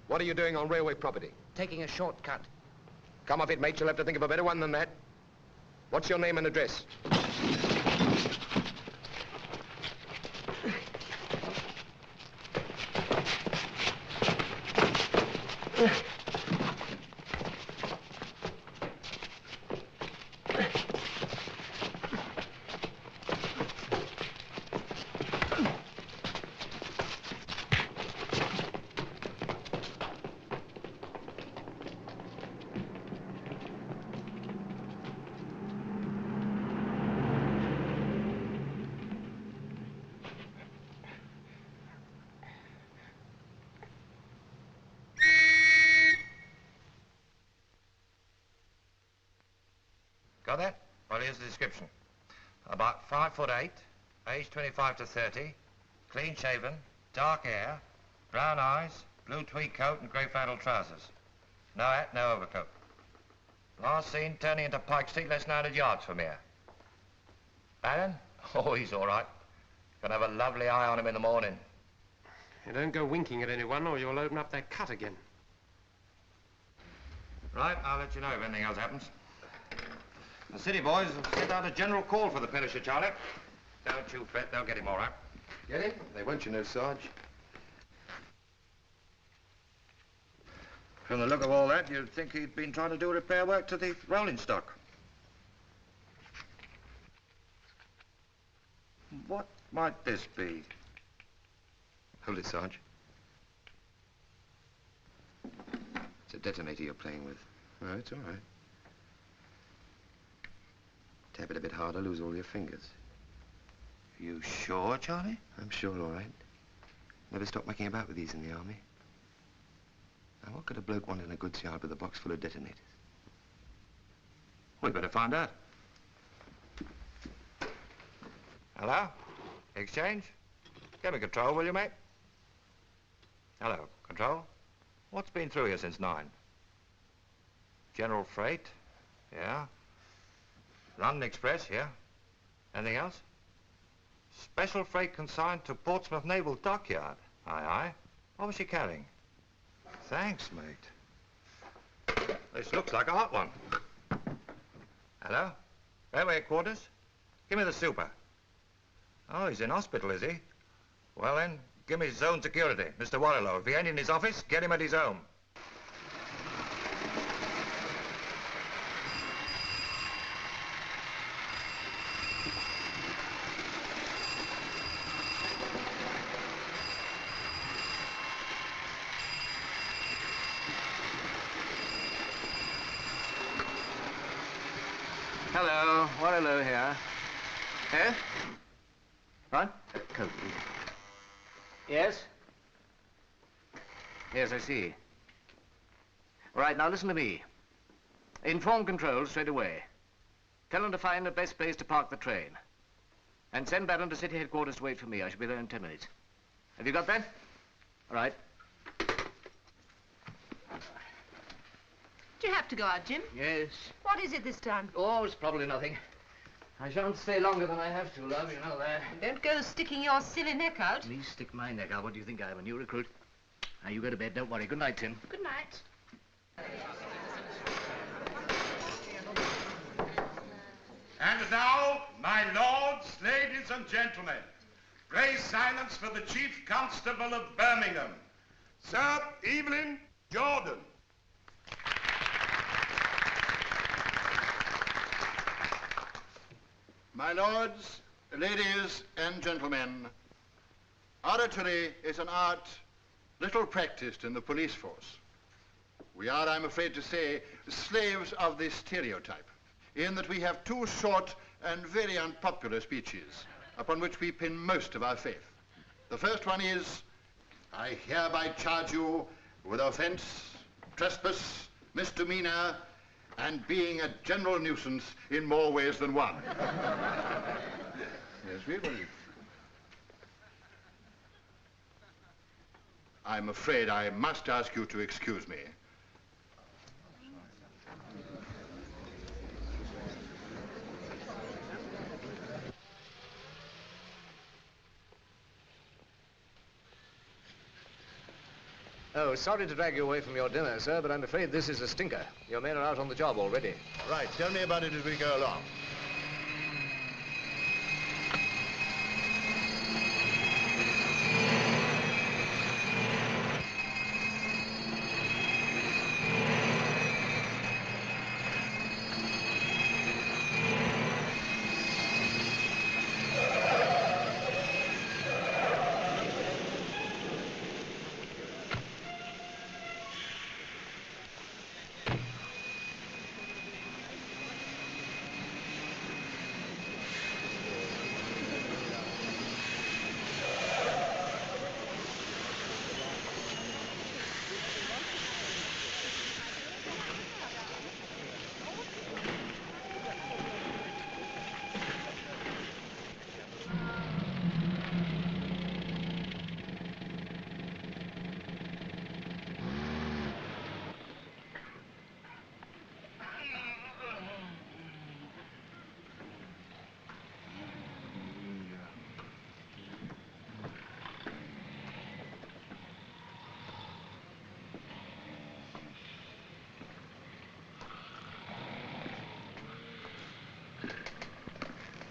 What are you doing on railway property? Taking a shortcut. Come off it, mate. You'll have to think of a better one than that. What's your name and address? Got that? Well, here's the description. About 5'8", age 25 to 30, clean-shaven, dark hair, brown eyes, blue tweed coat and grey flannel trousers. No hat, no overcoat. Last seen turning into Pike Street, less than 100 yards from here. Bannon? Oh, he's all right. Gonna have a lovely eye on him in the morning. You don't go winking at anyone or you'll open up that cut again. Right, I'll let you know if anything else happens. The city boys have sent out a general call for the Perisher, Charlie. Don't you fret, they'll get him all right. Get him? They won't, you know, Sarge. From the look of all that, you'd think he'd been trying to do repair work to the rolling stock. What might this be? Hold it, Sarge. It's a detonator you're playing with. Oh, it's all right. Tap it a bit harder, lose all your fingers. You sure, Charlie? I'm sure, all right. Never stopped mucking about with these in the army. Now, what could a bloke want in a goods yard with a box full of detonators? We better find out. Hello? Exchange? Get me control, will you, mate? Hello, control? What's been through here since 9? General freight? Yeah. London Express, yeah. Anything else? Special freight consigned to Portsmouth Naval Dockyard. Aye, aye. What was she carrying? Thanks, mate. This looks like a hot one. Hello? Railway quarters? Give me the super. Oh, he's in hospital, is he? Well then, give me zone security. Mr. Warrilow, if he ain't in his office, get him at his home. Hello, Warrilow here. Eh? What? Coat. Yes? Yes, I see. Right, now listen to me. Inform control straight away. Tell them to find the best place to park the train. And send Bannon to city headquarters to wait for me. I shall be there in 10 minutes. Have you got that? All right. Do you have to go out, Jim? Yes. What is it this time? Oh, it's probably nothing. I shan't stay longer than I have to, love, you know that. Don't go sticking your silly neck out. Me stick my neck out. What do you think I am, a new recruit? Now, you go to bed. Don't worry. Good night, Tim. Good night. And now, my lords, ladies and gentlemen, pray silence for the Chief Constable of Birmingham, Sir Evelyn Jordan. My lords, ladies and gentlemen, oratory is an art little practiced in the police force. We are, I'm afraid to say, slaves of this stereotype, in that we have two short and very unpopular speeches upon which we pin most of our faith. The first one is, I hereby charge you with offense, trespass, misdemeanor, and being a general nuisance in more ways than one. Yes, we will. I'm afraid I must ask you to excuse me. Oh, sorry to drag you away from your dinner, sir, but I'm afraid this is a stinker. Your men are out on the job already. Right, tell me about it as we go along.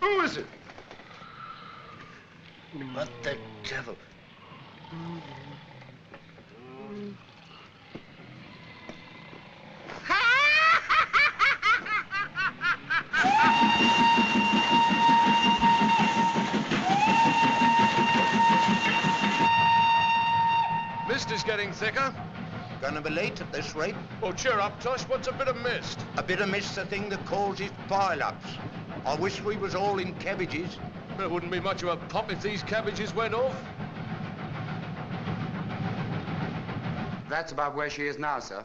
Who is it? What the devil? Mist is getting thicker. Gonna be late at this rate. Oh, cheer up, Tosh. What's a bit of mist? A bit of mist's the thing that causes pile-ups. I wish we was all in cabbages. There wouldn't be much of a pop if these cabbages went off. That's about where she is now, sir.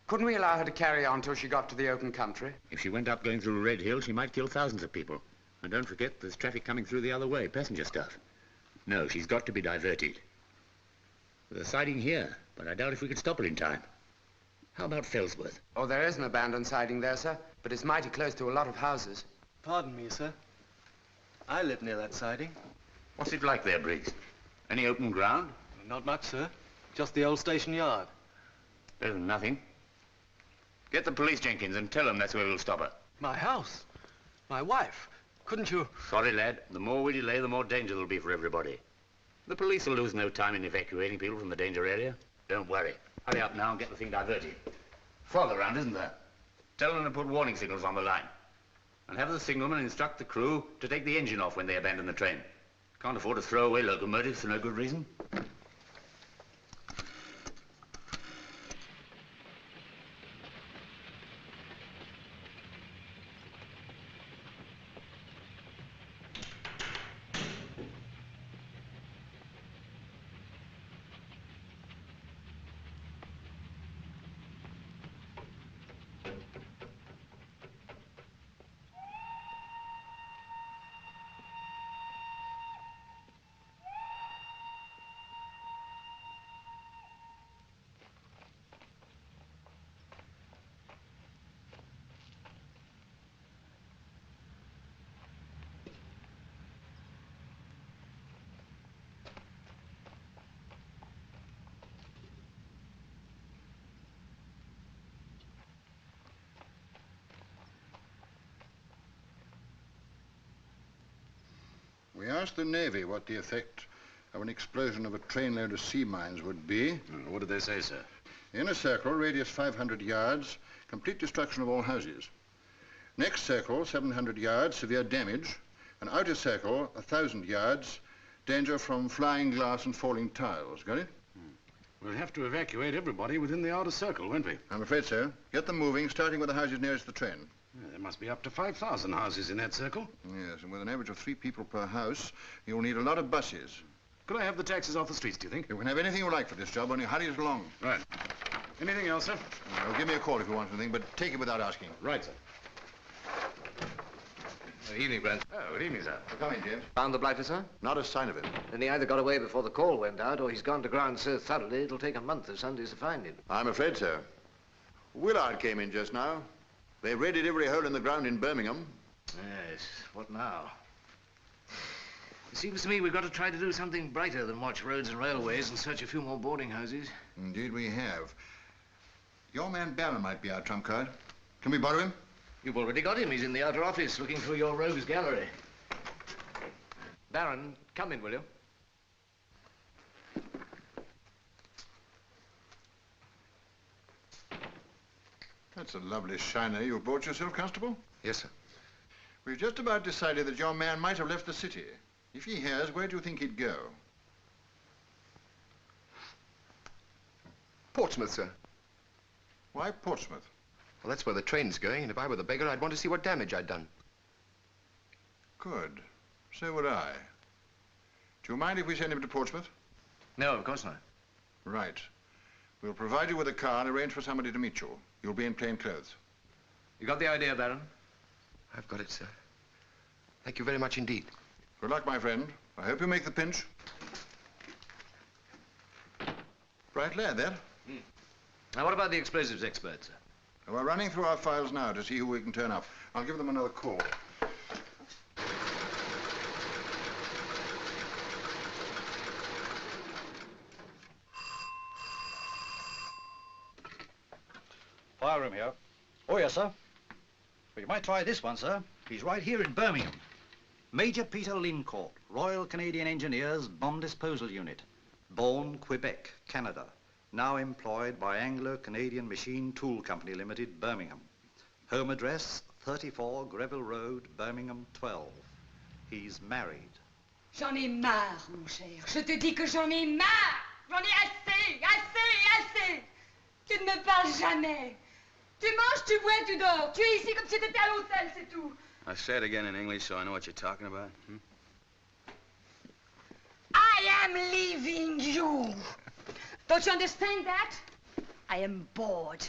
Couldn't we allow her to carry on till she got to the open country? If she went up going through Red Hill, she might kill thousands of people. And don't forget, there's traffic coming through the other way, passenger stuff. No, she's got to be diverted. There's a siding here, but I doubt if we could stop her in time. How about Fellsworth? Oh, there is an abandoned siding there, sir, but it's mighty close to a lot of houses. Pardon me, sir. I live near that siding. What's it like there, Briggs? Any open ground? Not much, sir. Just the old station yard. Better than nothing. Get the police, Jenkins, and tell them that's where we'll stop her. My house? My wife? Couldn't you... Sorry, lad. The more we delay, the more danger there'll be for everybody. The police will lose no time in evacuating people from the danger area. Don't worry. Hurry up now and get the thing diverted. Fog around, isn't there? Tell them to put warning signals on the line. And have the signalman instruct the crew to take the engine off when they abandon the train. Can't afford to throw away locomotives for no good reason. We asked the Navy what the effect of an explosion of a trainload of sea mines would be. What did they say, sir? In a circle, radius 500 yards, complete destruction of all houses. Next circle, 700 yards, severe damage. An outer circle, 1,000 yards, danger from flying glass and falling tiles. Got it? We'll have to evacuate everybody within the outer circle, won't we? I'm afraid so. Get them moving, starting with the houses nearest the train. Yeah, there must be up to 5,000 houses in that circle. Yes, and with an average of 3 people per house, you'll need a lot of buses. Could I have the taxis off the streets, do you think? You can have anything you like for this job, only hurry it along. Right. Anything else, sir? Well, give me a call if you want anything, but take it without asking. Right, sir. Evening, Brent. Oh, good evening, sir. Come in, James. Found the blighter, sir? Not a sign of him. Then he either got away before the call went out, or he's gone to ground so thoroughly it'll take a month of Sundays to find him. I'm afraid so. Willard came in just now. They raided every hole in the ground in Birmingham. Yes, what now? Seems to me we've got to try to do something brighter than watch roads and railways and search a few more boarding houses. Indeed we have. Your man Baron might be our trump card. Can we borrow him? You've already got him. He's in the outer office looking through your rogues gallery. Baron, come in, will you? That's a lovely shiner you bought yourself, Constable. Yes, sir. We've just about decided that your man might have left the city. If he has, where do you think he'd go? Portsmouth, sir. Why Portsmouth? Well, that's where the train's going, and if I were the beggar, I'd want to see what damage I'd done. Good. So would I. Do you mind if we send him to Portsmouth? No, of course not. Right. We'll provide you with a car and arrange for somebody to meet you. You'll be in plain clothes. You got the idea, Baron? I've got it, sir. Thank you very much indeed. Good luck, my friend. I hope you make the pinch. Bright lad, that. Now, what about the explosives expert, sir? We're running through our files now to see who we can turn up. I'll give them another call. Fire room here. Oh, yes, sir. Well, you might try this one, sir. He's right here in Birmingham. Major Peter Lincourt, Royal Canadian Engineers Bomb Disposal Unit. Born, Quebec, Canada. Now employed by Anglo-Canadian Machine Tool Company Limited, Birmingham. Home address, 34 Greville Road, Birmingham 12. He's married. J'en ai marre, mon cher. Je te dis que j'en ai marre. J'en ai assez, assez, assez. Tu ne me parles jamais. Tu manges, tu bois, tu dors. Tu es ici comme si t'étais à l'hôtel, c'est tout. I say it again in English so I know what you're talking about. I am leaving you. Don't you understand that? I am bored.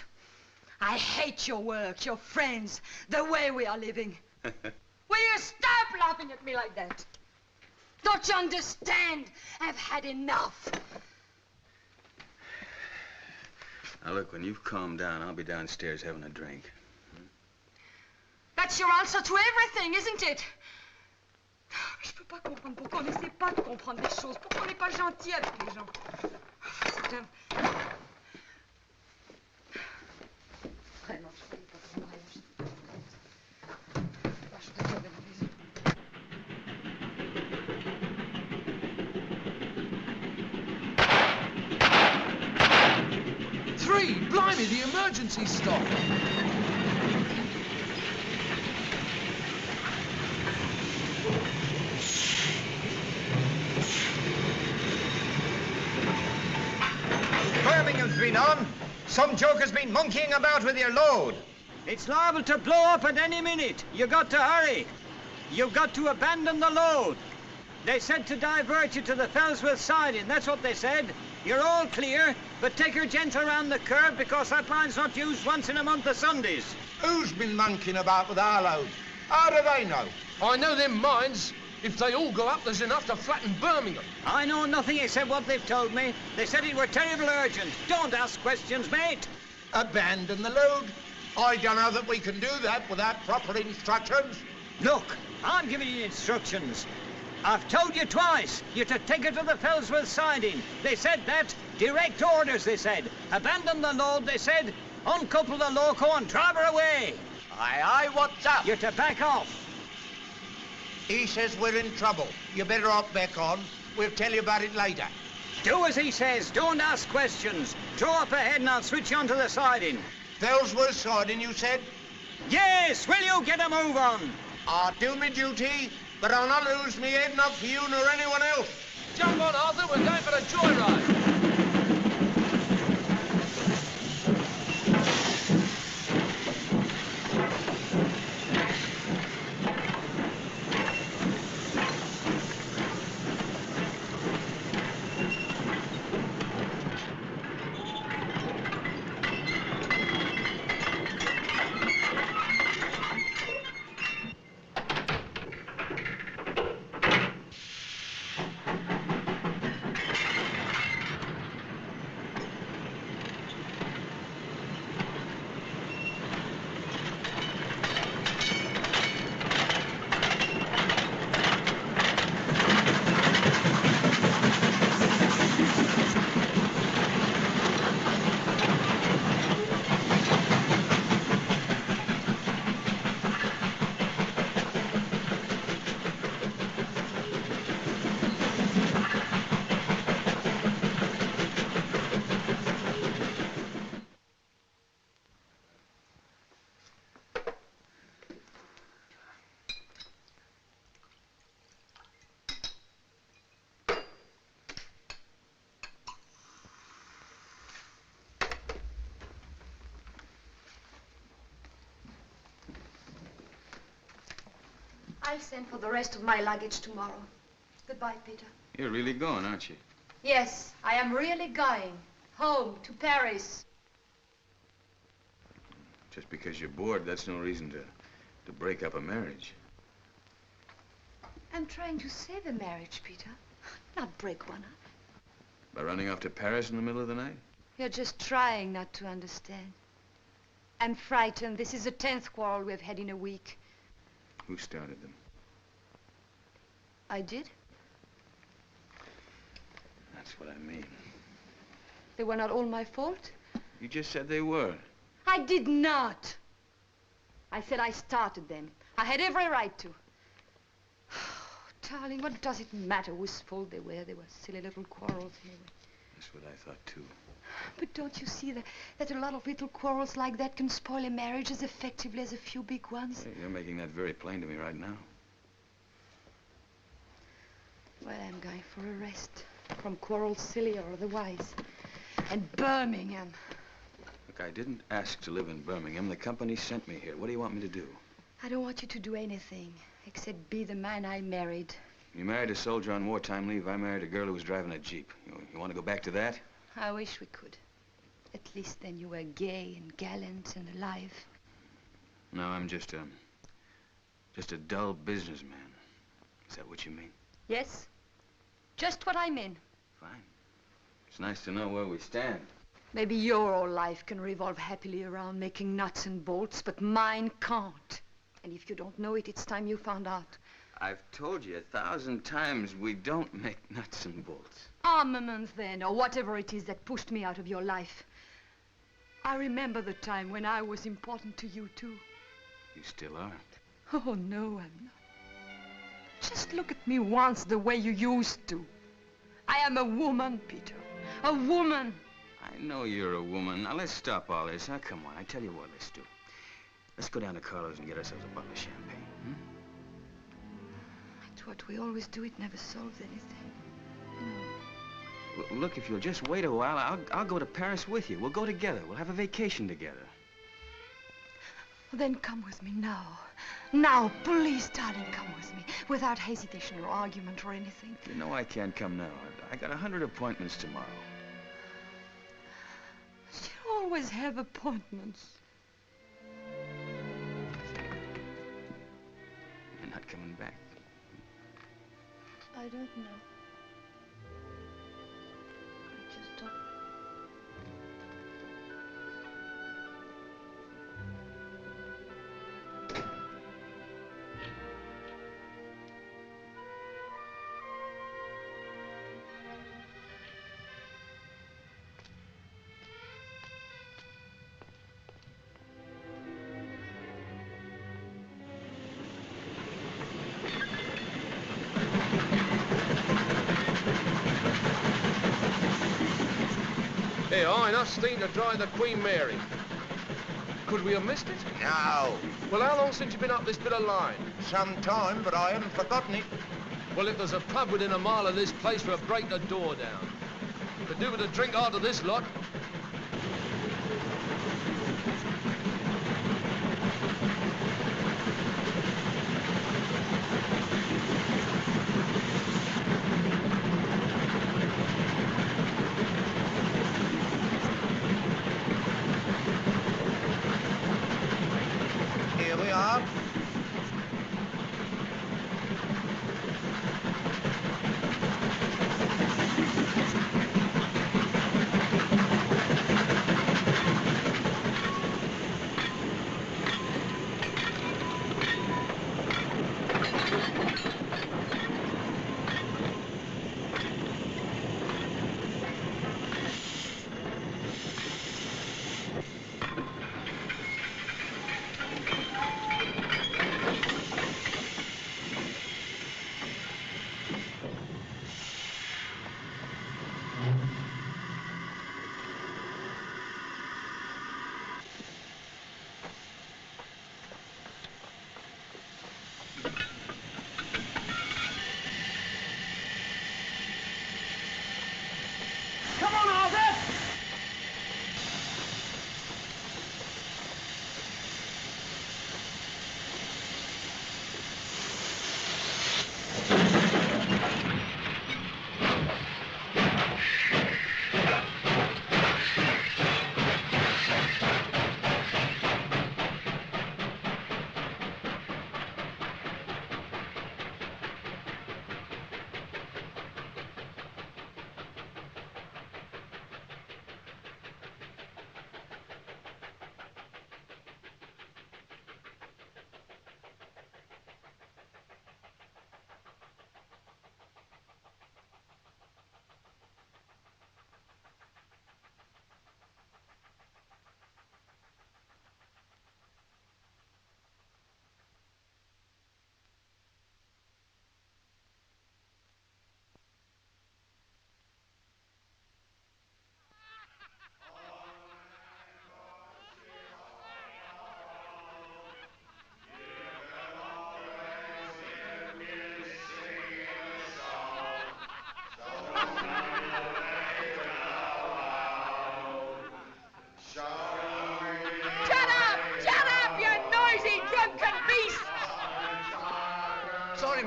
I hate your work, your friends, the way we are living. Will you stop laughing at me like that? Don't you understand? I've had enough. Now, look, when you've calmed down, I'll be downstairs having a drink. That's your answer to everything, isn't it? Je peux pas comprendre pourquoi on n'essaie pas de comprendre les choses, pourquoi on n'est pas gentil avec les gens. C'est un... Vraiment, je ne peux pas comprendre rien. Je te reviens à la maison. Three! Blimey, the emergency stop! Birmingham's been on. Some joker's been monkeying about with your load. It's liable to blow up at any minute. You got to hurry. You've got to abandon the load. They said to divert you to the Fellsworth siding. That's what they said. You're all clear, but take her gentle around the curve because that line's not used once in a month of Sundays. Who's been monkeying about with our load? How do they know? I know them mines. If they all go up, there's enough to flatten Birmingham. I know nothing except what they've told me. They said it were terrible urgent. Don't ask questions, mate. Abandon the load? I don't know that we can do that without proper instructions. Look, I'm giving you instructions. I've told you twice. You're to take her to the Fellsworth siding. They said that. Direct orders, they said. Abandon the load, they said. Uncouple the loco and drive her away. Aye, aye, what's up? You're to back off. He says we're in trouble. You better hop back on. We'll tell you about it later. Do as he says. Don't ask questions. Throw up ahead and I'll switch you onto the siding. Fellsworth siding, you said? Yes, will you get a move on? I'll do my duty, but I'll not lose me head, not for you nor anyone else. Jump on, Arthur. We're going for a joyride. I'll send for the rest of my luggage tomorrow. Goodbye, Peter. You're really going, aren't you? Yes, I am really going. Home, to Paris. Just because you're bored, that's no reason to break up a marriage. I'm trying to save a marriage, Peter. Not break one up. By running off to Paris in the middle of the night? You're just trying not to understand. I'm frightened. This is the 10th quarrel we've had in a week. Who started them? I did. That's what I mean. They were not all my fault? You just said they were. I did not. I said I started them. I had every right to. Darling, what does it matter whose fault they were? They were silly little quarrels anyway. That's what I thought, too. But don't you see that a lot of little quarrels like that can spoil a marriage as effectively as a few big ones? Hey, you're making that very plain to me right now. Well, I'm going for a rest. From quarrels, silly or otherwise. And Birmingham. Look, I didn't ask to live in Birmingham. The company sent me here. What do you want me to do? I don't want you to do anything, except be the man I married. You married a soldier on wartime leave. I married a girl who was driving a Jeep. You want to go back to that? I wish we could. At least then you were gay and gallant and alive. No, I'm just a dull businessman. Is that what you mean? Yes. Just what I mean. Fine. It's nice to know where we stand. Maybe your whole life can revolve happily around making nuts and bolts, but mine can't. And if you don't know it, it's time you found out. I've told you 1,000 times we don't make nuts and bolts. Armaments, then, or whatever it is that pushed me out of your life. I remember the time when I was important to you, too. You still aren't. Oh, no, I'm not. Just look at me once the way you used to. I am a woman, Peter. A woman. I know you're a woman. Now, let's stop all this, huh? Come on, I tell you what, let's do. Let's go down to Carlo's and get ourselves a bottle of champagne, hmm? It's what we always do. It never solves anything. Well, look, if you'll just wait a while, I'll go to Paris with you. We'll go together. We'll have a vacation together. Well, then come with me now. Now, please, darling, come with me. Without hesitation or argument or anything. You know I can't come now. I got 100 appointments tomorrow. You always have appointments. You're not coming back. I don't know. I just don't. Hey, I ain't steam to dry the Queen Mary. Could we have missed it? No. Well, how long since you've been up this bit of line? Some time, but I haven't forgotten it. Well, if there's a pub within a mile of this place, we'll break the door down. Could do with a drink after this lot. Here we are.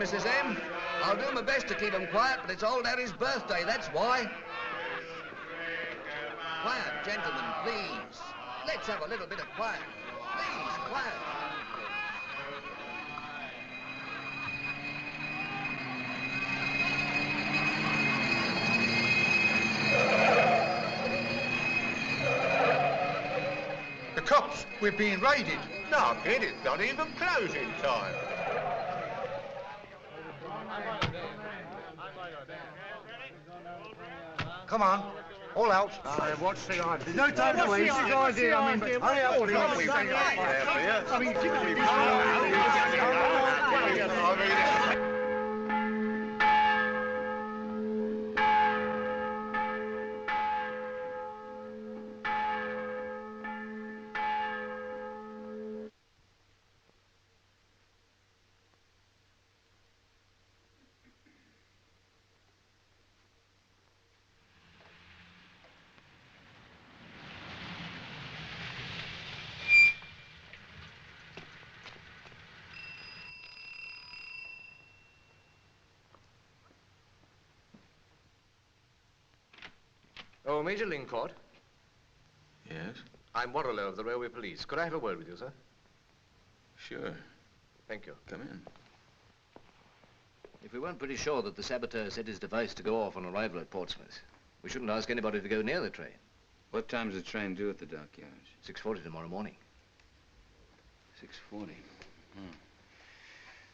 Mrs. M. I'll do my best to keep him quiet, but it's old Harry's birthday, that's why. Quiet, gentlemen, please. Let's have a little bit of quiet. Please, quiet. The cops, we're being raided. No, kid, it's not even closing time. Come on, all out. What's the idea? There's no time to waste. Hurry up, Oh, Major Lincourt. Yes? I'm Warrellow of the Railway Police. Could I have a word with you, sir? Sure. Thank you. Come in. If we weren't pretty sure that the saboteur set his device to go off on arrival at Portsmouth, we shouldn't ask anybody to go near the train. What time's the train due at the dockyards? 6:40 tomorrow morning. 6:40.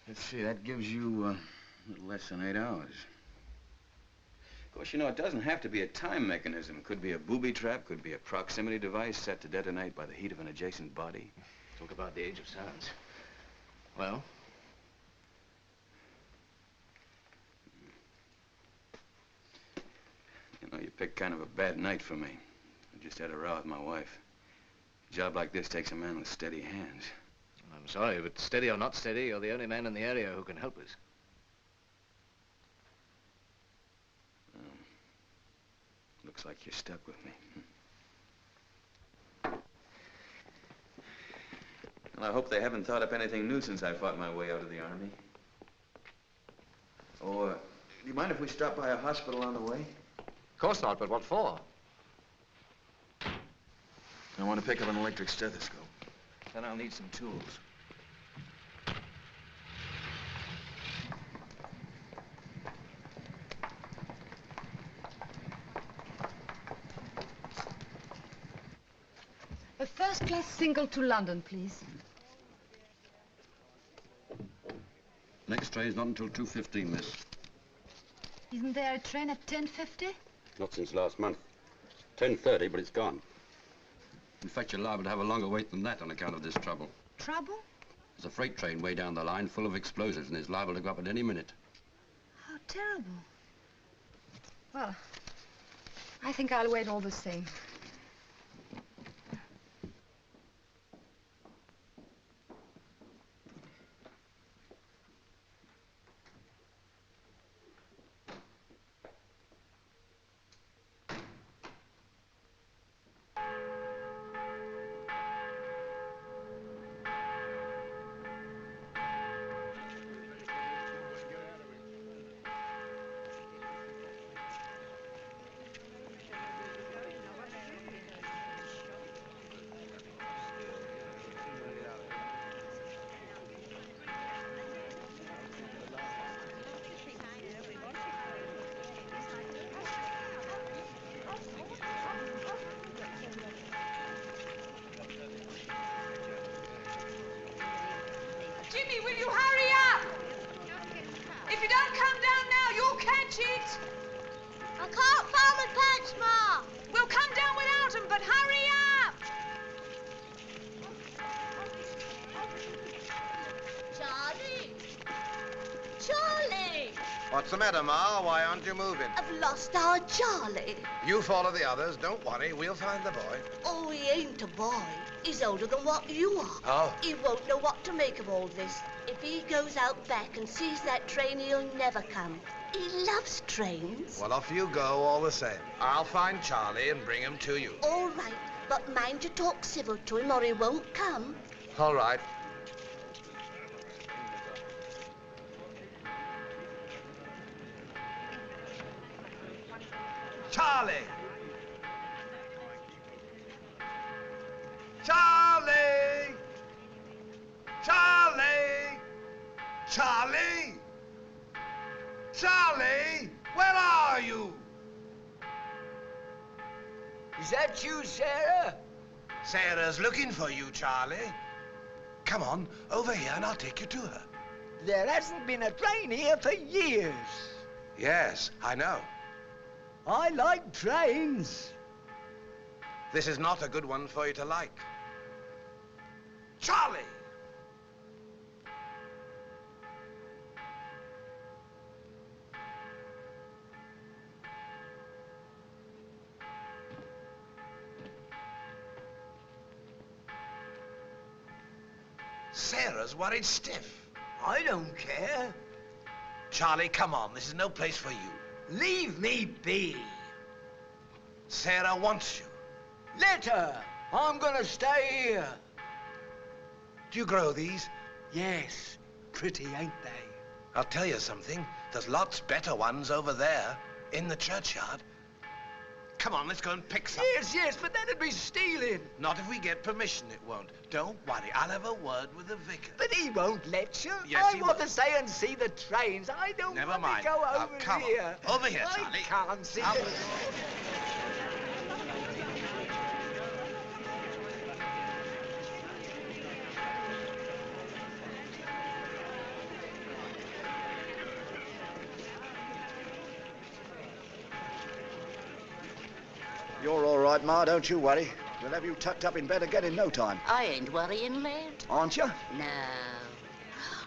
Let's see, that gives you a little less than 8 hours. Of course, you know, it doesn't have to be a time mechanism. Could be a booby trap, could be a proximity device set to detonate by the heat of an adjacent body. Talk about the age of science. Well? You know, you picked kind of a bad night for me. I just had a row with my wife. A job like this takes a man with steady hands. I'm sorry, but steady or not steady, you're the only man in the area who can help us. Looks like you're stuck with me. Well, I hope they haven't thought up anything new since I fought my way out of the Army. Oh, do you mind if we stop by a hospital on the way? Of course not, but what for? I want to pick up an electric stethoscope. Then I'll need some tools. A first-class single to London, please. Next train's not until 2:15, miss. Isn't there a train at 10:50? Not since last month. 10:30, but it's gone. In fact, you're liable to have a longer wait than that on account of this trouble. Trouble? There's a freight train way down the line full of explosives and is liable to go up at any minute. How terrible. Well, I think I'll wait all the same. Jimmy, will you hurry up? If you don't come down now, you'll catch it. I can't find my pants, Ma. We'll come down without them, but hurry up. Charlie! Charlie! What's the matter, Ma? Why aren't you moving? I've lost our Charlie. You follow the others. Don't worry. We'll find the boy. Oh, he ain't a boy. He's older than what you are. Oh. He won't know what to make of all this. If he goes out back and sees that train, he'll never come. He loves trains. Well, off you go all the same. I'll find Charlie and bring him to you. All right, but mind you talk civil to him or he won't come. All right. Charlie! Charlie! Charlie! Charlie! Charlie! Where are you? Is that you, Sarah? Sarah's looking for you, Charlie. Come on, over here and I'll take you to her. There hasn't been a train here for years. Yes, I know. I like trains. This is not a good one for you to like. Charlie! Sarah's worried stiff. I don't care. Charlie, come on. This is no place for you. Leave me be. Sarah wants you. Let her. I'm gonna stay here. Do you grow these? Yes. Pretty, ain't they? I'll tell you something. There's lots better ones over there, in the churchyard. Come on, let's go and pick some. Yes, but that'd be stealing. Not if we get permission, it won't. Don't worry, I'll have a word with the vicar. But he won't let you. Yes, I want to stay and see the trains. I don't Never want mind. to go Now, over come here. on. Over here, Charlie. I can't see Come the... on. You're all right, Ma, don't you worry. We'll have you tucked up in bed again in no time. I ain't worrying, lad. Aren't you? No.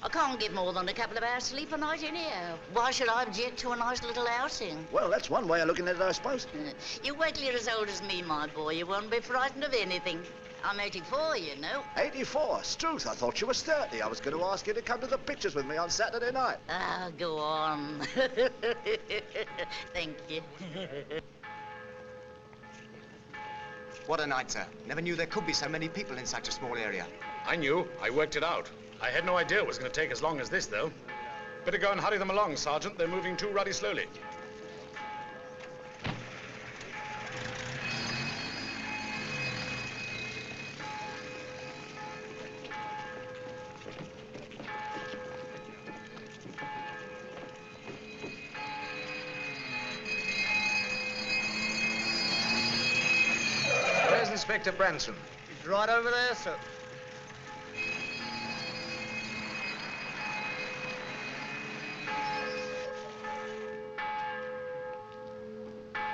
I can't get more than a couple of hours sleep a night anyhow. Why should I object to a nice little outing? Well, that's one way of looking at it, I suppose. You wait till you're as old as me, my boy. You won't be frightened of anything. I'm 84, you know. 84? Struth, I thought you was 30. I was going to ask you to come to the pictures with me on Saturday night. Ah, go on. Thank you. What a night, sir. Never knew there could be so many people in such a small area. I knew. I worked it out. I had no idea it was going to take as long as this, though. Better go and hurry them along, Sergeant. They're moving too ruddy slowly. Where's Inspector Branson? He's right over there, sir.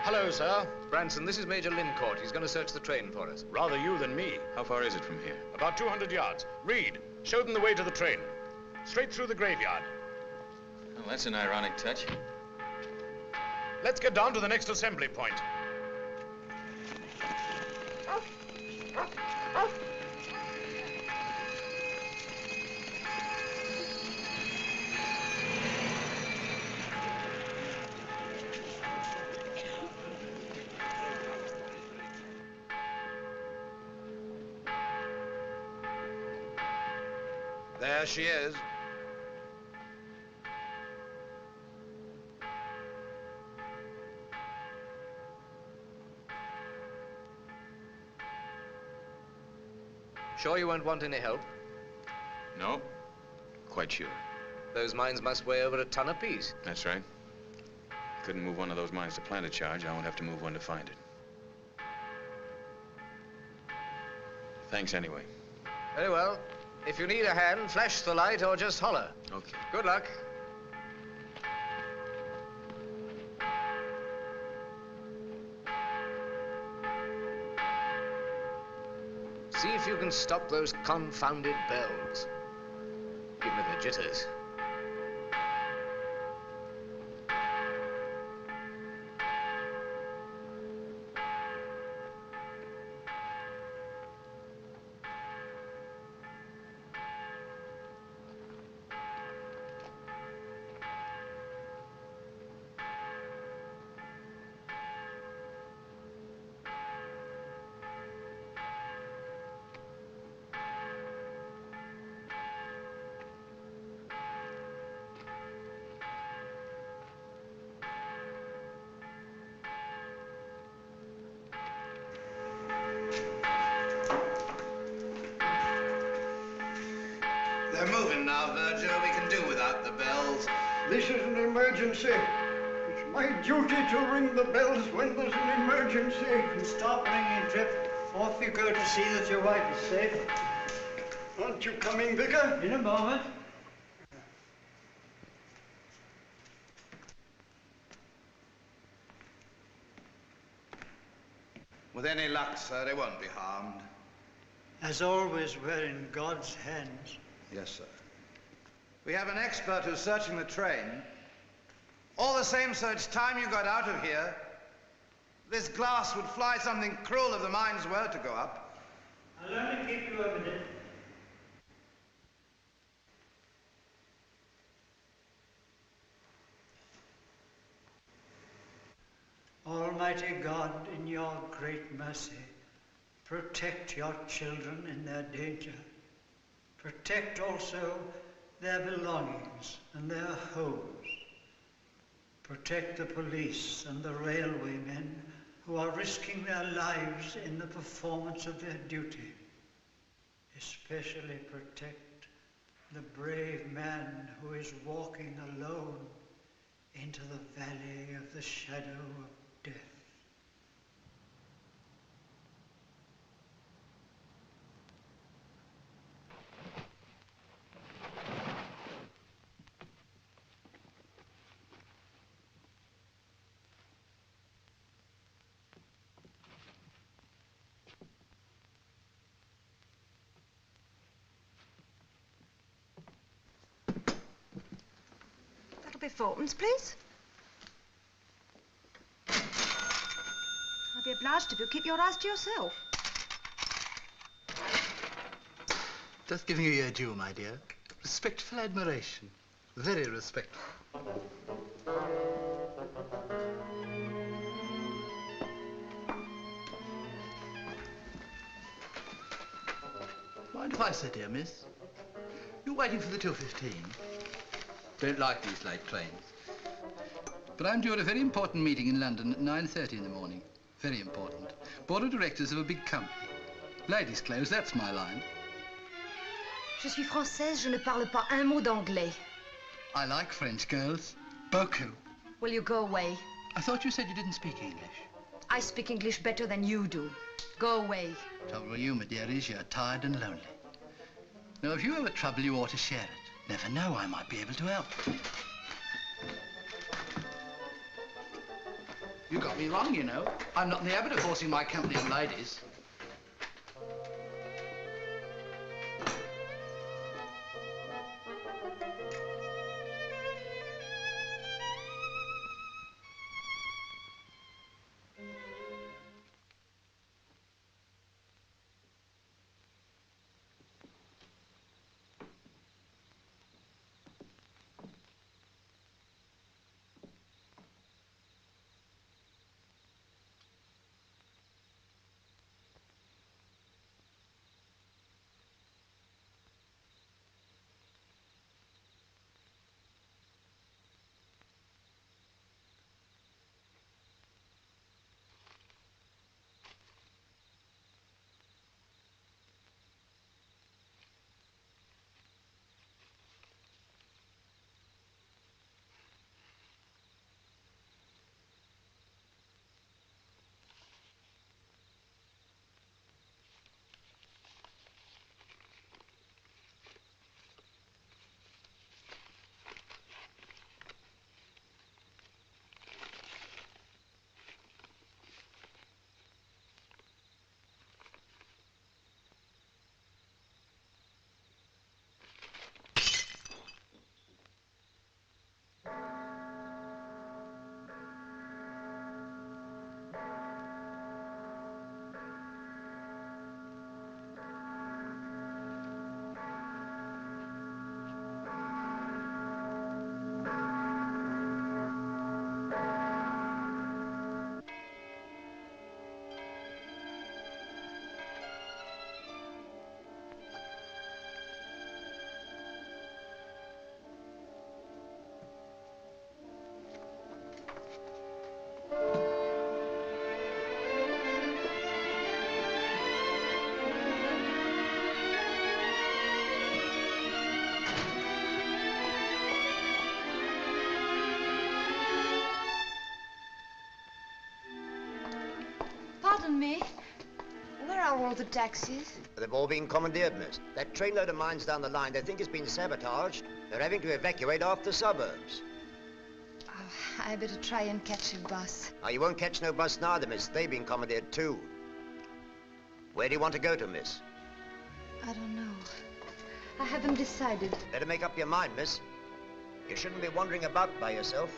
Hello, sir. Branson, this is Major Lincourt. He's going to search the train for us. Rather you than me. How far is it from here? About 200 yards. Reed, show them the way to the train. Straight through the graveyard. Well, that's an ironic touch. Let's get down to the next assembly point. There she is. Sure you won't want any help? No? Quite sure. Those mines must weigh over a ton apiece. That's right. Couldn't move one of those mines to plant a charge. I won't have to move one to find it. Thanks anyway. Very well. If you need a hand, flash the light or just holler. Okay. Good luck. See if you can stop those confounded bells. Give me the jitters. We're moving now, Virgil. We can do without the bells. This is an emergency. It's my duty to ring the bells when there's an emergency. Stop ringing, Trip. Off you go to see that your wife is safe. Aren't you coming, Vicar? In a moment. With any luck, sir, they won't be harmed. As always, we're in God's hands. Yes, sir. We have an expert who's searching the train. All the same, sir, it's time you got out of here. This glass would fly something cruel if the mines were to go up. I'll only keep you a minute. Almighty God, in your great mercy, protect your children in their danger. Protect also their belongings and their homes. Protect the police and the railway men who are risking their lives in the performance of their duty. Especially protect the brave man who is walking alone into the valley of the shadow of death. That'll be fourpence, please. I'll be obliged if you keep your eyes to yourself. Just giving you your due, my dear. Respectful admiration. Very respectful. Mind if I sit here, miss? You're waiting for the 2:15. Don't like these late trains. But I'm due at a very important meeting in London at 9:30 in the morning. Very important. Board of directors of a big company. Ladies' clothes, that's my line. Je suis française, je ne parle pas un mot d'anglais. I like French girls. Beaucoup. Will you go away? I thought you said you didn't speak English. I speak English better than you do. Go away. Trouble with you, my dear, is you're tired and lonely. Now, if you have a trouble, you ought to share it. Never know, I might be able to help. You got me wrong, you know. I'm not in the habit of forcing my company on ladies. Pardon me. Where are all the taxis? They've all been commandeered, miss. That trainload of mines down the line, they think it's been sabotaged. They're having to evacuate off the suburbs. Oh, I better try and catch a bus. Now, you won't catch no bus neither, miss. They've been commandeered too. Where do you want to go to, miss? I don't know. I haven't decided. Better make up your mind, miss. You shouldn't be wandering about by yourself.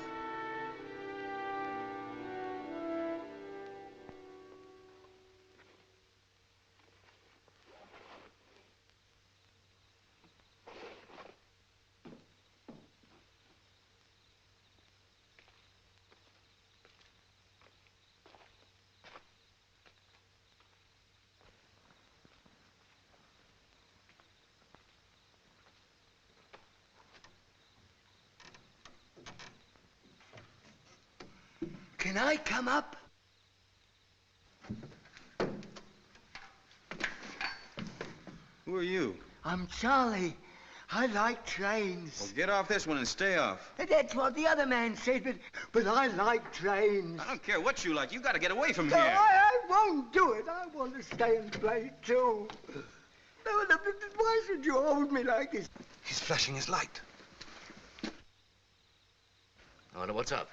Can I come up? Who are you? I'm Charlie. I like trains. Well, get off this one and stay off. That's what the other man said, but I like trains. I don't care what you like. You got to get away from No, here. I won't do it. I want to stay and play too. No, why should you hold me like this? He's flashing his light. I wonder what's up.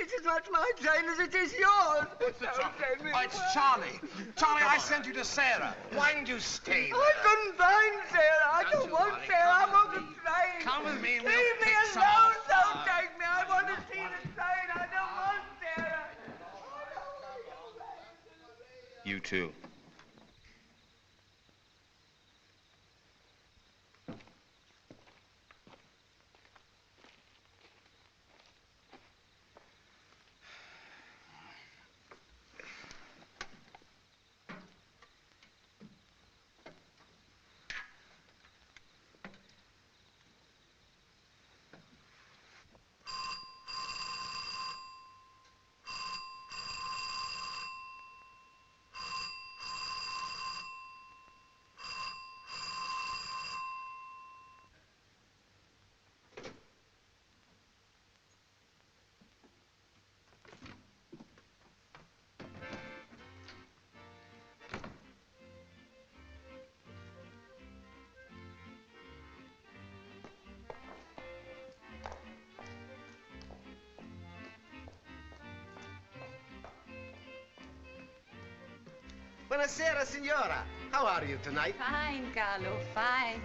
It's as much my train as it is yours. What's the trouble? Oh, It's Charlie. Charlie, I sent you to Sarah. Why didn't you stay there? I couldn't find Sarah. I don't want Sarah. I want the train. Come with me. We'll Leave me pick some alone. up. Don't take me. I want to see the train. I don't want Sarah. You too. Buonasera, signora. How are you tonight? Fine, Carlo, fine.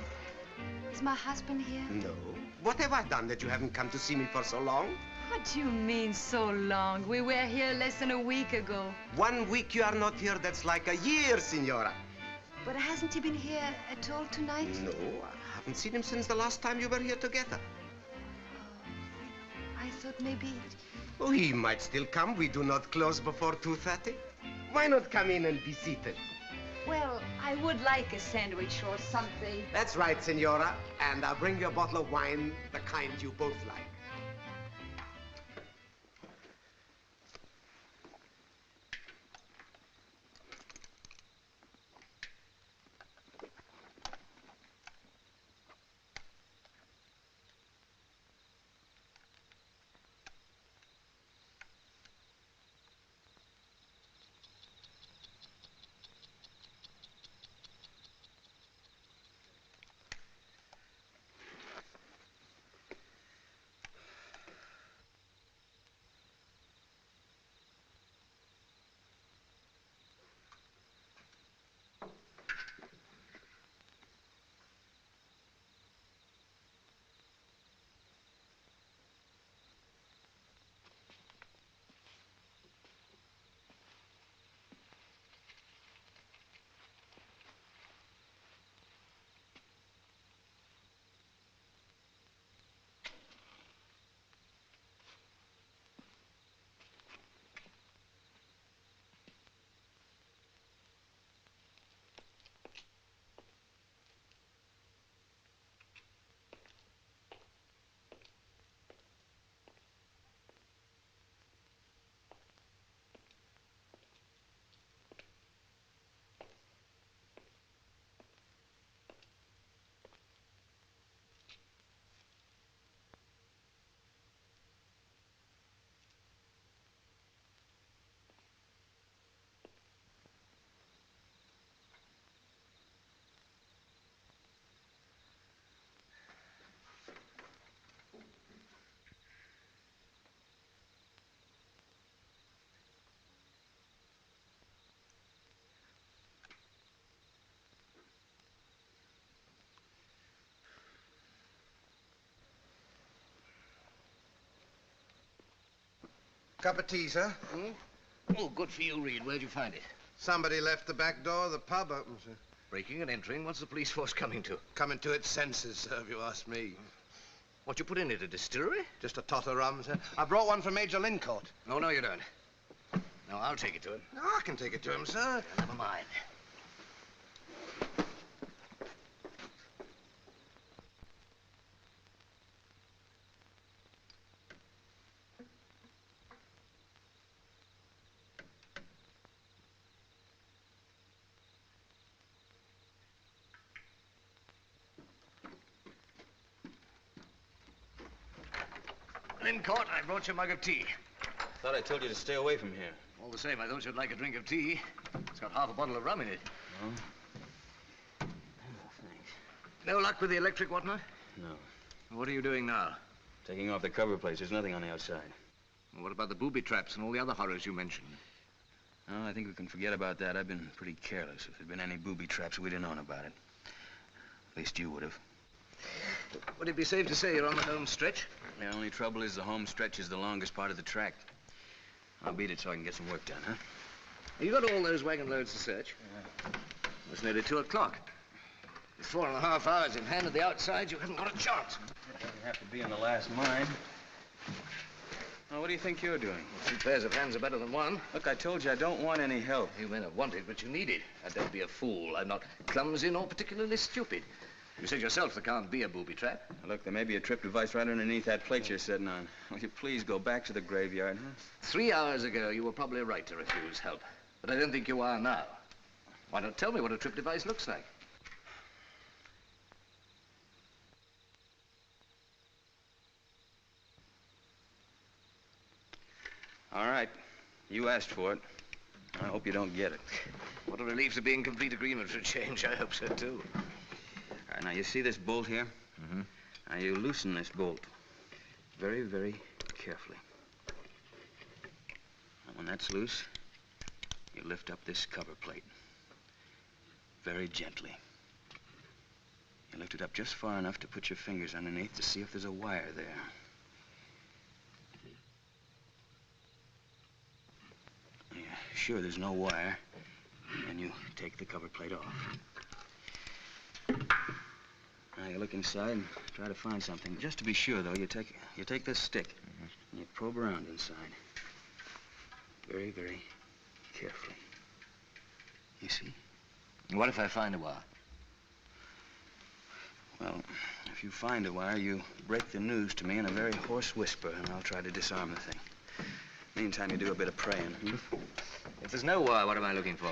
Is my husband here? No. What have I done that you haven't come to see me for so long? What do you mean, so long? We were here less than a week ago. 1 week you are not here, that's like a year, signora. But hasn't he been here at all tonight? No, I haven't seen him since the last time you were here together. I thought maybe... Oh, he might still come. We do not close before 2:30. Why not come in and be seated? Well, I would like a sandwich or something. That's right, signora. And I'll bring you a bottle of wine, the kind you both like. Cup of tea, sir? Hmm? Oh, good for you, Reed. Where'd you find it? Somebody left the back door of the pub open, sir. Breaking and entering. What's the police force coming to? Coming to its senses, sir, if you ask me. What you put in it, a distillery? Just a tot of rum, sir. I brought one for Major Lincourt. No, you don't. No, I'll take it to him. No, I can take it to him, sir. Never mind. Lincourt, I brought you a mug of tea. Thought I told you to stay away from here. All the same, I thought you'd like a drink of tea. It's got half a bottle of rum in it. No? No luck with the electric whatnot? No. What are you doing now? Taking off the cover plates. There's nothing on the outside. Well, what about the booby traps and all the other horrors you mentioned? Oh, I think we can forget about that. I've been pretty careless. If there'd been any booby traps, we'd have known about it. At least you would have. Would it be safe to say you're on the home stretch? The only trouble is the home stretch is the longest part of the track. I'll beat it so I can get some work done, huh? You got all those wagon loads to search? Yeah. It's nearly 2 o'clock. With 4.5 hours in hand at the outside, you haven't got a chance. It doesn't have to be in the last mine. Well, what do you think you're doing? Well, 2 pairs of hands are better than one. Look, I told you I don't want any help. You may not want it, but you need it. And don't be a fool. I'm not clumsy nor particularly stupid. You said yourself there can't be a booby trap. Look, there may be a trip device right underneath that plate you're sitting on. Will you please go back to the graveyard, huh? 3 hours ago, you were probably right to refuse help. But I don't think you are now. Why not tell me what a trip device looks like? All right. You asked for it. I hope you don't get it. What a relief to be in complete agreement for a change. I hope so, too. All right, now, you see this bolt here? Mm-hmm. Now, you loosen this bolt very, very carefully. And when that's loose, you lift up this cover plate very gently. You lift it up just far enough to put your fingers underneath to see if there's a wire there. When you're sure there's no wire, then you take the cover plate off. Now you look inside and try to find something. Just to be sure, though, you take this stick and you probe around inside. Very, very carefully. You see? What if I find a wire? Well, if you find a wire, you break the news to me in a very hoarse whisper, and I'll try to disarm the thing. Meantime, you do a bit of praying. If there's no wire, what am I looking for?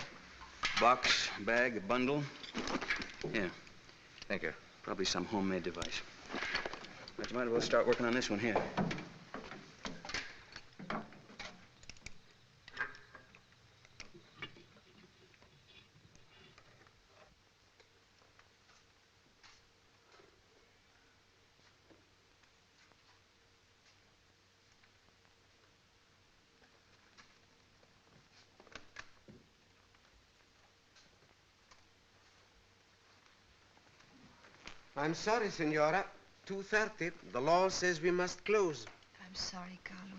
Box, bag, a bundle. Here. Thank you. Probably some homemade device. But you might as well start working on this one here. I'm sorry, Senora. 2:30. The law says we must close. I'm sorry, Carlo.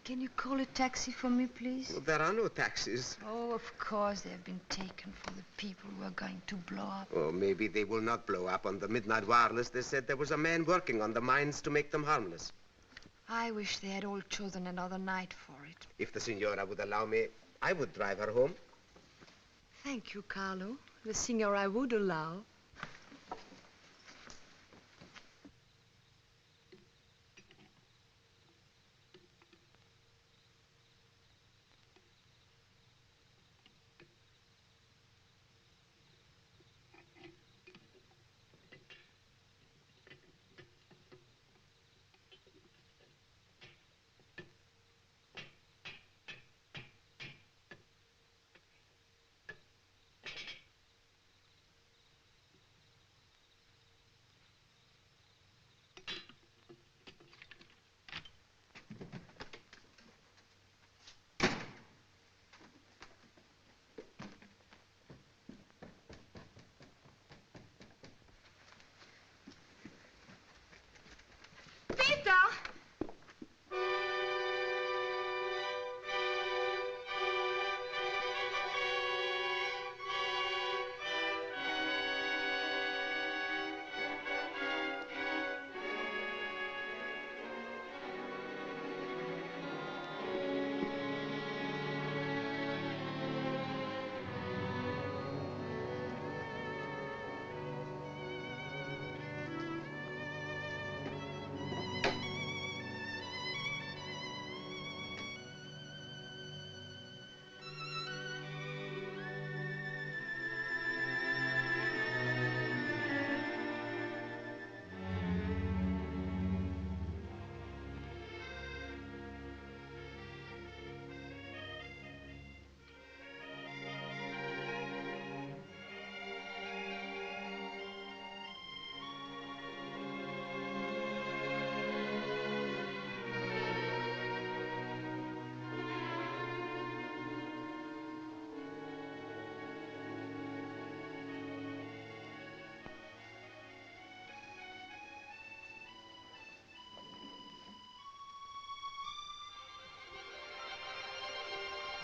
Can you call a taxi for me, please? Well, there are no taxis. Oh, of course they've been taken for the people who are going to blow up. Oh, maybe they will not blow up. On the midnight wireless, they said there was a man working on the mines to make them harmless. I wish they had all chosen another night for it. If the Senora would allow me, I would drive her home. Thank you, Carlo. The Senora would allow.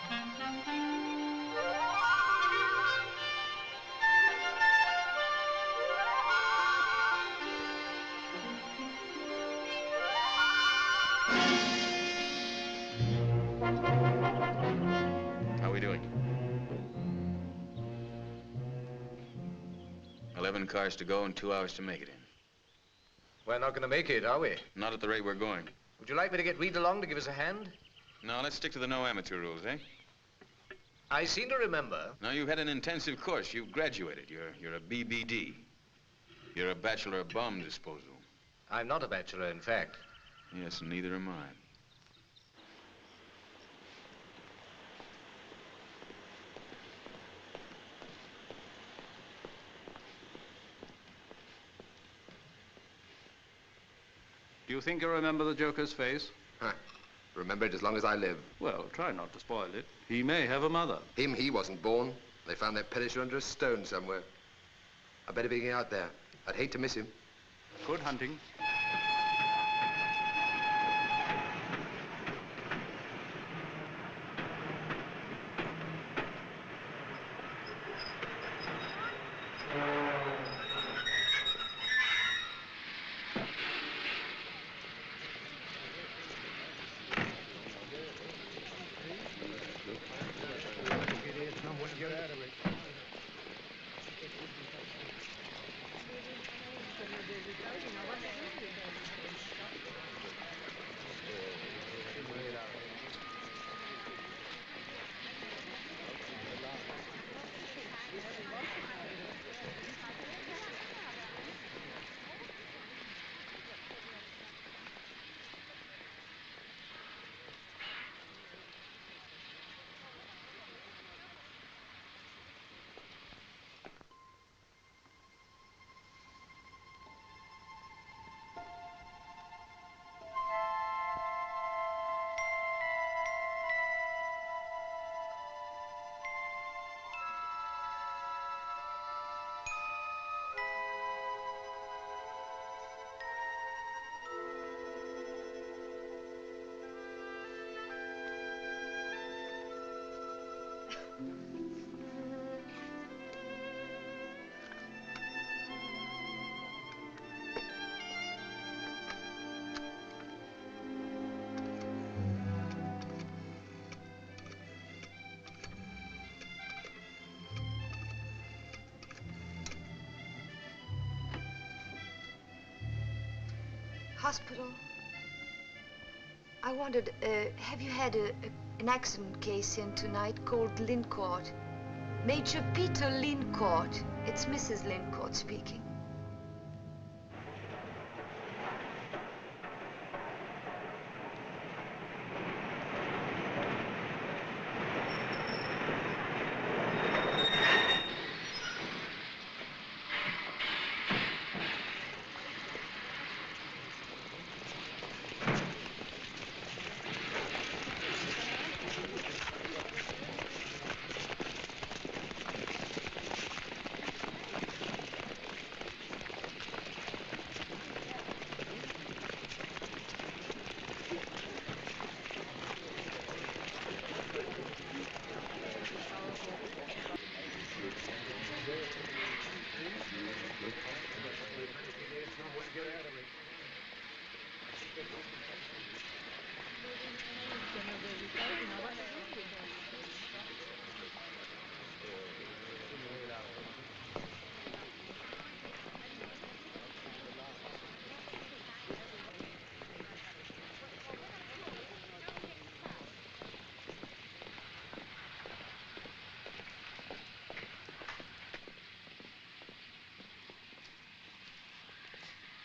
How are we doing? 11 cars to go and 2 hours to make it in. We're not going to make it, are we? Not at the rate we're going. Would you like me to get Reed along to give us a hand? No, let's stick to the no amateur rules, eh? I seem to remember. Now, you've had an intensive course. You've graduated. You're a BBD. You're a Bachelor of Bomb Disposal. I'm not a bachelor, in fact. Yes, and neither am I. Do you think you remember the Joker's face? Huh. Remember it as long as I live. Well, try not to spoil it. He may have a mother. He wasn't born. They found that Perisher under a stone somewhere. I better be getting out there. I'd hate to miss him. Good hunting. Hospital. I wondered, have you had an accident case in tonight called Lincourt? Major Peter Lincourt. It's Mrs. Lincourt speaking.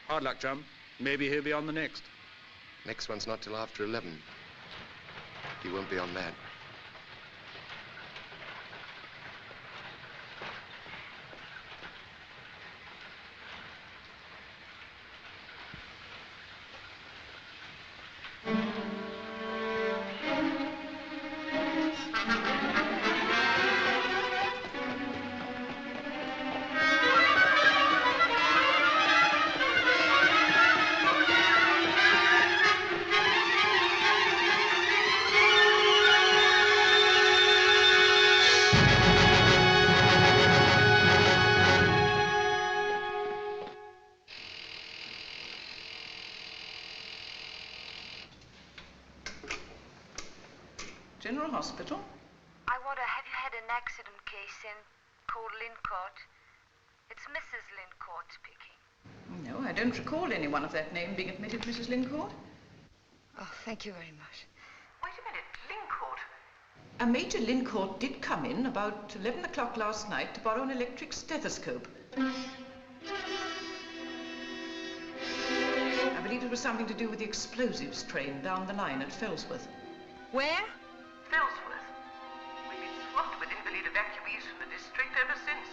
Hard luck, chum. Maybe he'll be on the next. Next one's not till after 11. He won't be on that. General Hospital? I wonder, have you had an accident case in called Lincourt? It's Mrs. Lincourt speaking. No, I don't recall anyone of that name being admitted, Mrs. Lincourt. Oh, thank you very much. Wait a minute, Lincourt? A Major Lincourt did come in about 11 o'clock last night to borrow an electric stethoscope. I believe it was something to do with the explosives train down the line at Fellsworth. Where? Fellsworth. We've been swamped with invalid evacuees from the district ever since.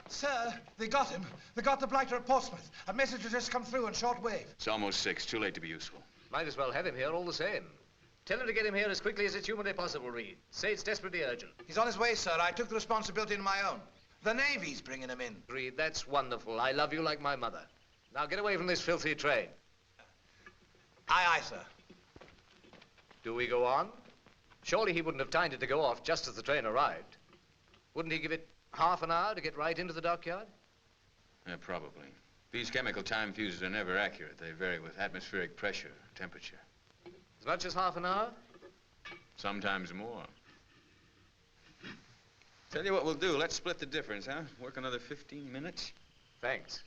Sir, they got him. They got the blighter at Portsmouth. A message has just come through on shortwave. It's almost 6. Too late to be useful. Might as well have him here all the same. Tell him to get him here as quickly as it's humanly possible, Reed. Say it's desperately urgent. He's on his way, sir. I took the responsibility on my own. The Navy's bringing him in. Reed, that's wonderful. I love you like my mother. Now get away from this filthy train. Aye, aye, sir. Do we go on? Surely he wouldn't have timed it to go off just as the train arrived. Wouldn't he give it half an hour to get right into the dockyard? Yeah, probably. These chemical time fuses are never accurate. They vary with atmospheric pressure, temperature. As much as half an hour? Sometimes more. Tell you what we'll do. Let's split the difference, huh? Work another 15 minutes. Thanks.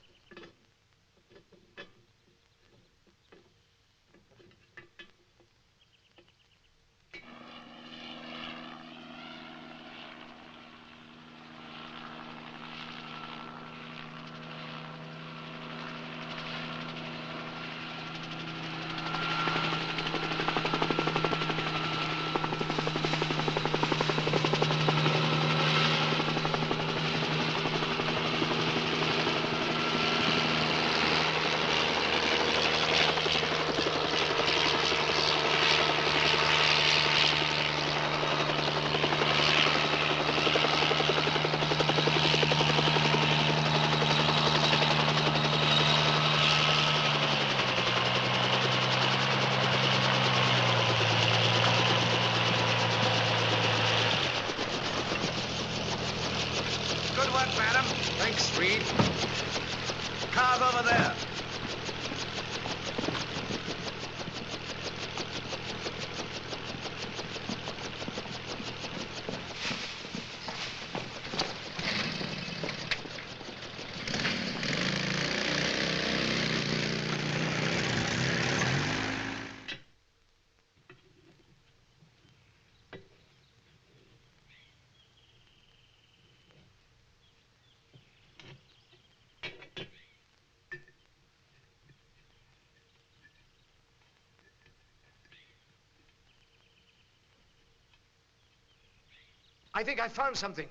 I think I found something.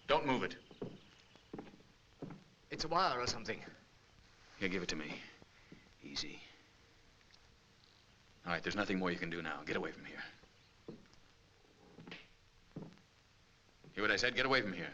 Don't move it. It's a wire or something. Here, give it to me. Easy. All right, there's nothing more you can do now. Get away from here. Hear what I said? Get away from here.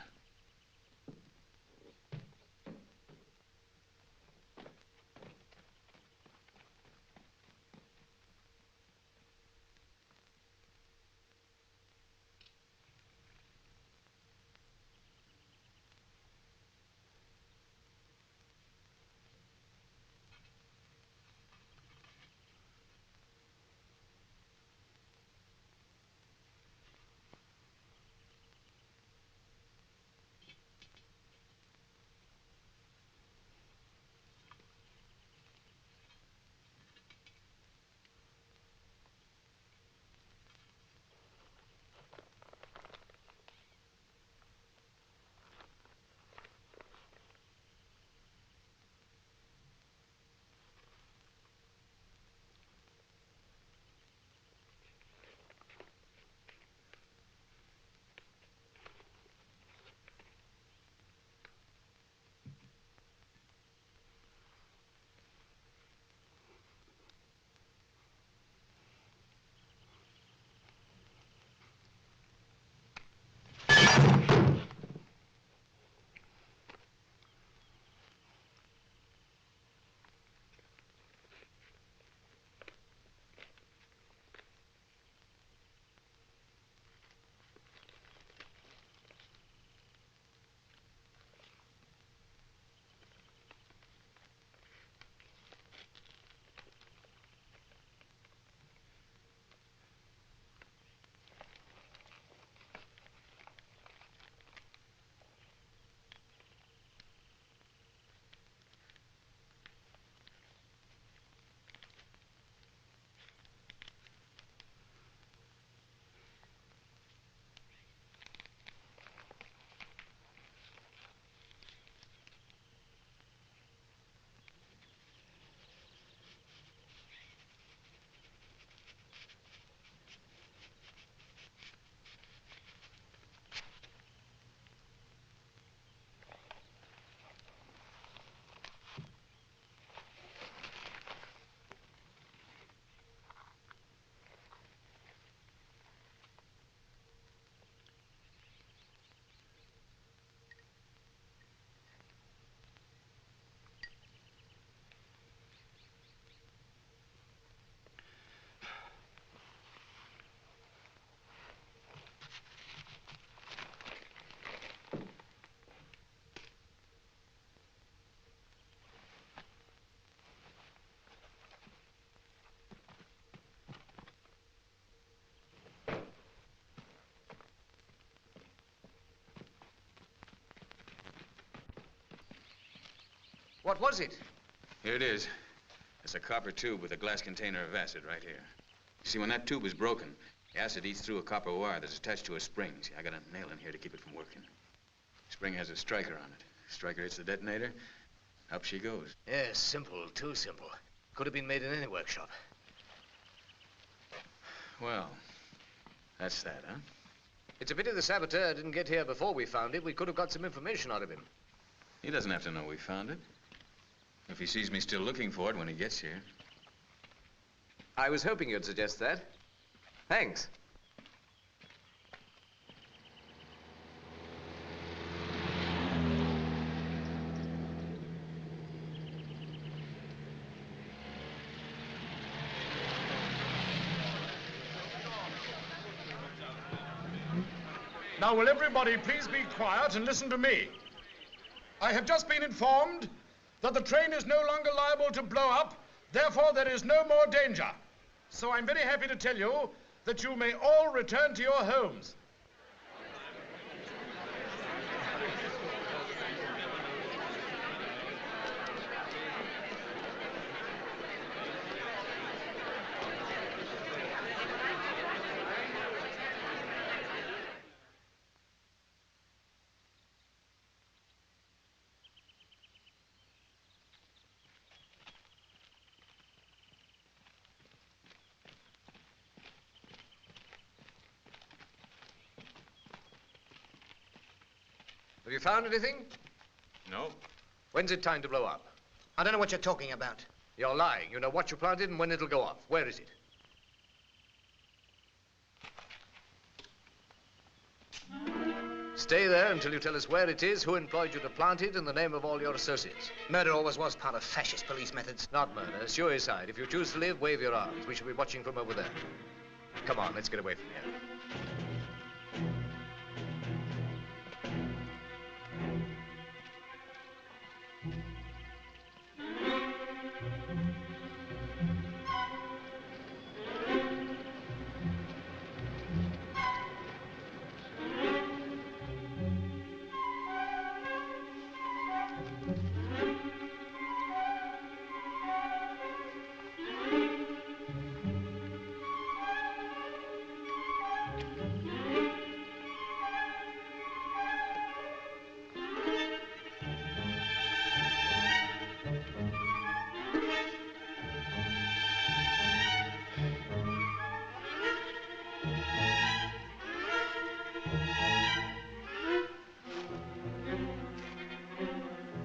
What was it? Here it is. It's a copper tube with a glass container of acid right here. You see, when that tube is broken, the acid eats through a copper wire that's attached to a spring. See, I got a nail in here to keep it from working. The spring has a striker on it. Striker hits the detonator, up she goes. Yes, simple, too simple. Could have been made in any workshop. Well, that's that, huh? It's a pity the saboteur didn't get here before we found it. We could have got some information out of him. He doesn't have to know we found it. If he sees me still looking for it when he gets here. I was hoping you'd suggest that. Thanks. Now, will everybody please be quiet and listen to me? I have just been informed that the train is no longer liable to blow up, therefore there is no more danger. So I'm very happy to tell you that you may all return to your homes. Have you found anything? No. When's it time to blow up? I don't know what you're talking about. You're lying. You know what you planted and when it'll go off. Where is it? Stay there until you tell us where it is, who employed you to plant it, and the name of all your associates. Murder always was part of fascist police methods. Not murder, suicide. If you choose to live, wave your arms. We shall be watching from over there. Come on, let's get away from here.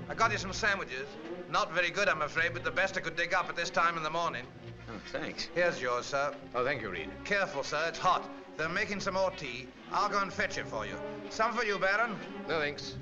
I got you some sandwiches. Not very good, I'm afraid, but the best I could dig up at this time in the morning. Oh, thanks. Here's yours, sir. Oh, thank you, Reed. Careful, sir, it's hot. They're making some more tea. I'll go and fetch it for you. Some for you, Baron? No, thanks.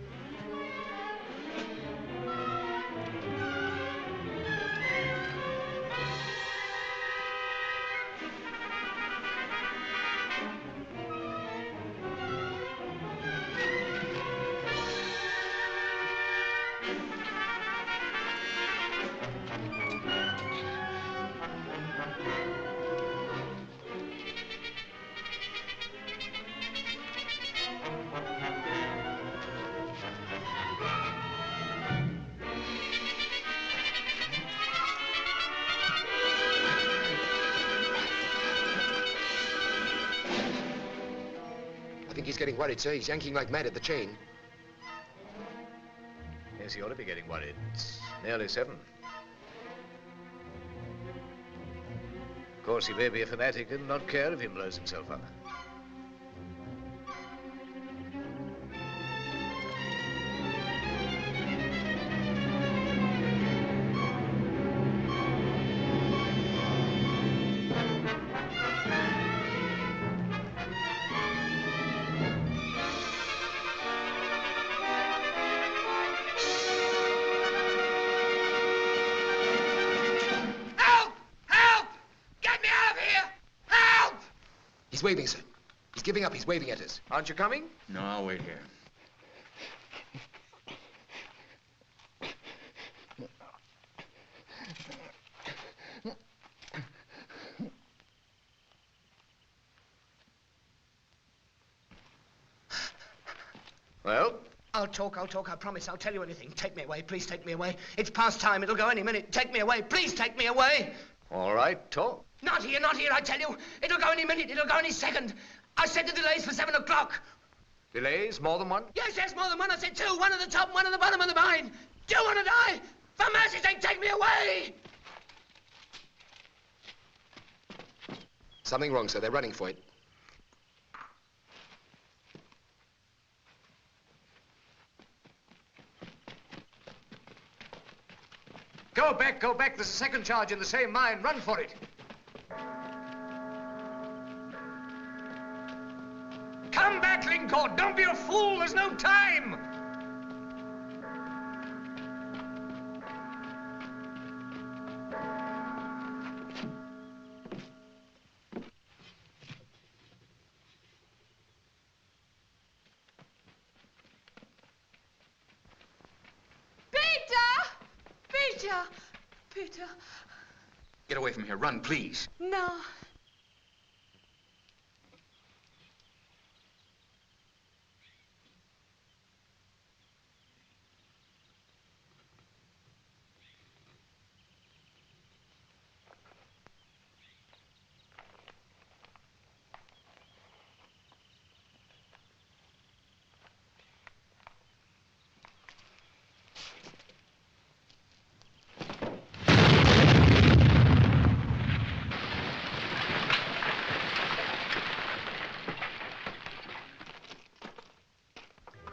He's getting worried, sir. He's yanking like mad at the chain. Yes, he ought to be getting worried. It's nearly 7. Of course, he may be a fanatic and not care if he blows himself up. He's waving, sir. He's giving up. He's waving at us. Aren't you coming? No, I'll wait here. Well? I'll talk, I promise. I'll tell you anything. Take me away, please take me away. It's past time, it'll go any minute. Take me away, please take me away. All right, talk. Not here, I tell you. It'll go any minute, it'll go any second. I said the delay's for 7 o'clock. Delays? More than one? Yes, more than one. I said 2. One at the top, one at the bottom of the mine. Do you want to die? For mercy's sake, take me away! Something wrong, sir. They're running for it. Go back. There's a second charge in the same mine. Run for it. Come back, Lincourt. Don't be a fool. There's no time. Peter. Get away from here. Run, please. No.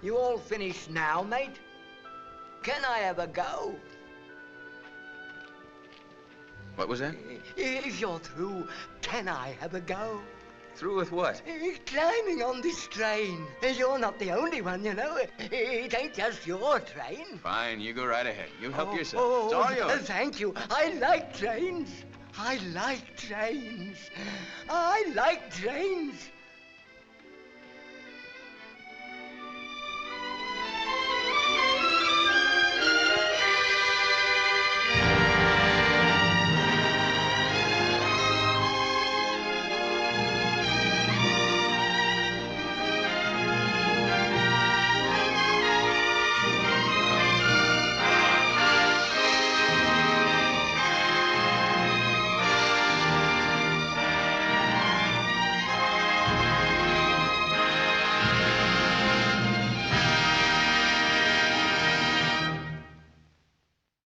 You all finished now, mate? Can I have a go? What was that? If you're through, can I have a go? Through with what? Climbing on this train. You're not the only one, you know. It ain't just your train. Fine, you go right ahead. You help yourself. It's all yours. Thank you. I like trains. I like trains. I like trains.